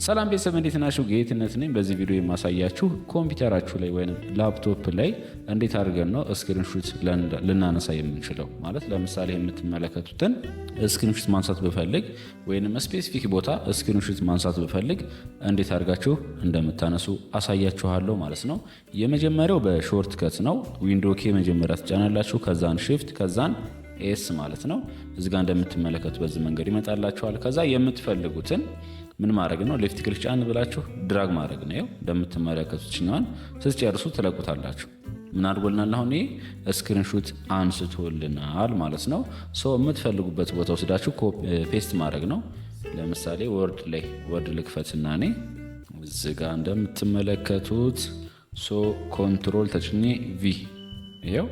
ሰላም ቤተሰብ እንዴት ናችሁ? ጌትነት ነኝ። በዚህ ቪዲዮ የማሳያችሁ ኮምፒውተራችሁ ላይ ወይም ላፕቶፕ ላይ እንዴት አድርገን ነው ስክሪንሾት ልናነሳ የምንችለው። ማለት ለምሳሌ የምትመለከቱትን ስክሪንሾት ማንሳት ብፈልግ ወይም ስፔሲፊክ ቦታ ስክሪንሾት ማንሳት ብፈልግ እንዴት አድርጋችሁ እንደምታነሱ አሳያችኋለሁ ማለት ነው። የመጀመሪያው በሾርት ከት ነው። ዊንዶ ኬ መጀመሪያ ትጫናላችሁ፣ ከዛን shift ከዛን ኤስ ማለት ነው። እዚህ ጋር እንደምትመለከቱ በዚህ መንገድ ይመጣላችኋል። ከዛ የምትፈልጉትን ምን ማድረግ ነው? ሌፍት ክሊክ ጫን ብላችሁ ድራግ ማድረግ ነው። እንደምትመለከቱት ችኛዋን ስትጨርሱ ትለቁታላችሁ። ምን አድርጎልናል? አሁን ይሄ ስክሪንሾት አንስቶልናል ማለት ነው። የምትፈልጉበት ቦታ ወስዳችሁ ፔስት ማድረግ ነው። ለምሳሌ ወርድ ልክፈትና እኔ እዚህ ጋር እንደምትመለከቱት ኮንትሮል ተጭኜ ቪ ይሄው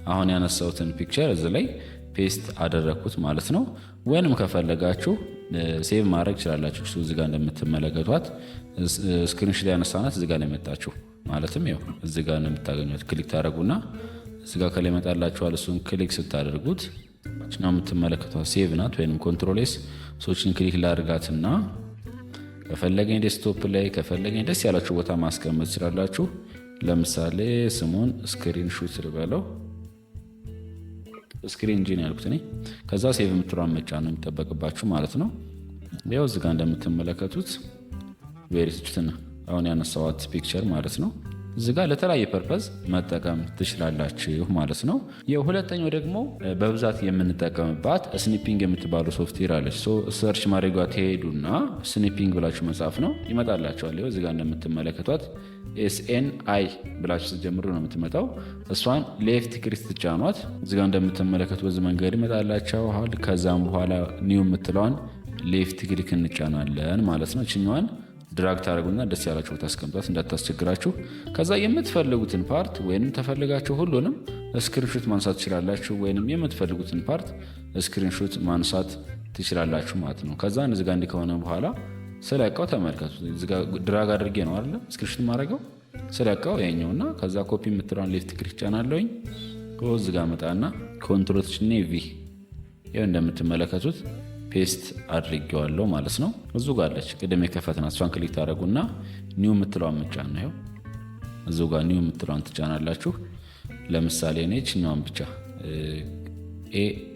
አሁን ያነሳሁትን ፒክቸር እዚህ ላይ ፔስት አደረኩት ማለት ነው። ወይንም ከፈለጋችሁ ሴቭ ማድረግ ትችላላችሁ። እዚህ ጋር እንደምትመለከቷት ስክሪንሾት ያነሳናት እዚህ ጋር ነው የመጣችሁ። ማለትም ይኸው እዚህ ጋር ነው የምታገኙት። ክሊክ ታደርጉና እዚህ ጋር ከላይ ይመጣላችኋል። እሱን ክሊክ ስታደርጉት ነው የምትመለከቷት ሴቭ ናት ወይንም ኮንትሮል ኤስ። ሶችን ክሊክ ላድርጋትና ከፈለገኝ ዴስክቶፕ ላይ ከፈለገኝ ደስ ያላችሁ ቦታ ማስቀመጥ ትችላላችሁ። ለምሳሌ ስሙን ስክሪንሾት ልበለው፣ ስክሪን ኢንጂን ያልኩት እኔ። ከዛ ሴቭ የምትለዋን መጫን ነው የሚጠበቅባችሁ ማለት ነው። ያው እዚህ ጋር እንደምትመለከቱት ቬሪፊኬሽን አሁን ያነሳዋት ፒክቸር ማለት ነው። እዚህ ጋር ለተለያየ ፐርፐዝ መጠቀም ትችላላችሁ ማለት ነው። የሁለተኛው ደግሞ በብዛት የምንጠቀምባት ስኒፒንግ የምትባለው ሶፍትዌር አለች። ሰርች ማድረጓ ትሄዱና ስኒፒንግ ብላችሁ መጻፍ ነው ይመጣላችኋል። እዚህ ጋር እንደምትመለከቷት SNI ብላችሁ ስትጀምሩ ነው የምትመጣው። እሷን ሌፍት ክሊክ ትጫኗት። እዚህ ጋር እንደምትመለከቱ በዚህ መንገድ ይመጣላችኋል። ከዛም በኋላ ኒው የምትለዋን ሌፍት ክሊክ እንጫናለን ማለት ነው። እችኛዋን ድራግ ታደርጉና ደስ ያላችሁ ቦታ አስቀምጧት እንዳታስቸግራችሁ። ከዛ የምትፈልጉትን ፓርት ወይንም ተፈልጋችሁ ሁሉንም ስክሪንሾት ማንሳት ትችላላችሁ፣ ወይንም የምትፈልጉትን ፓርት ስክሪንሾት ማንሳት ትችላላችሁ ማለት ነው። ከዛ እዚህ ጋር እንዲህ ከሆነ በኋላ ስለቀው ተመልከቱ። እዚህ ጋር ድራግ አድርጌ ነው አይደል ስክሪንሾት ማድረገው። ስለቀው ይሄኛውና ከዛ ኮፒ የምትለውን ሌፍት ክሊክ ጫናለሁኝ። እዚህ ጋር መጣና ኮንትሮል ተጭኜ ቪ ይሄው እንደምትመለከቱት ፔስት አድርጌዋለሁ ማለት ነው። እዚሁ ጋር አለች ቅድም የከፈትናት እሷን ክሊክ ታደርጉና ኒው የምትለዋን መጫን ነው። እዚሁ ጋር ኒው የምትለዋን ትጫናላችሁ። ለምሳሌ እኔ እችኛዋን ብቻ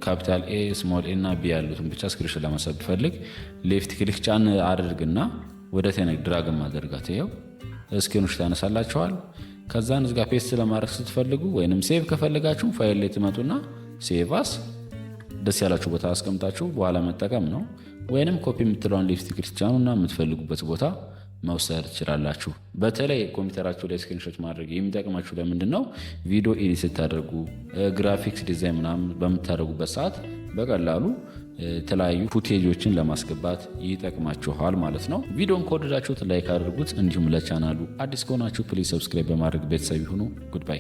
ካፒታል ኤ ስሞል ኤ እና ቢ ያሉትን ብቻ ስክሪንሾት ለማንሳት ብፈልግ ሌፍት ክሊክ ጫን አድርግና ወደ ቴነክ ድራግ ማድረጋት ይሄው ስክሪንሾት ያነሳላችኋል። ከዛን እዚህ ጋር ፔስት ለማድረግ ስትፈልጉ ወይንም ሴቭ ከፈለጋችሁ ፋይል ላይ ትመጡና ሴቭ አስ ደስ ያላችሁ ቦታ አስቀምጣችሁ በኋላ መጠቀም ነው። ወይንም ኮፒ የምትለውን ሌፍት ክሊክ ጫኑና የምትፈልጉበት ቦታ መውሰድ ትችላላችሁ። በተለይ ኮምፒውተራችሁ ላይ ስክሪንሾት ማድረግ የሚጠቅማችሁ ለምንድን ነው? ቪዲዮ ኤዲት ስታደርጉ፣ ግራፊክስ ዲዛይን ምናምን በምታደርጉበት ሰዓት በቀላሉ የተለያዩ ፉቴጆችን ለማስገባት ይጠቅማችኋል ማለት ነው። ቪዲዮን ከወደዳችሁት ላይክ አድርጉት። እንዲሁም ለቻናሉ አዲስ ከሆናችሁ ፕሊዝ ሰብስክራይብ በማድረግ ቤተሰብ ይሁኑ። ጉድባይ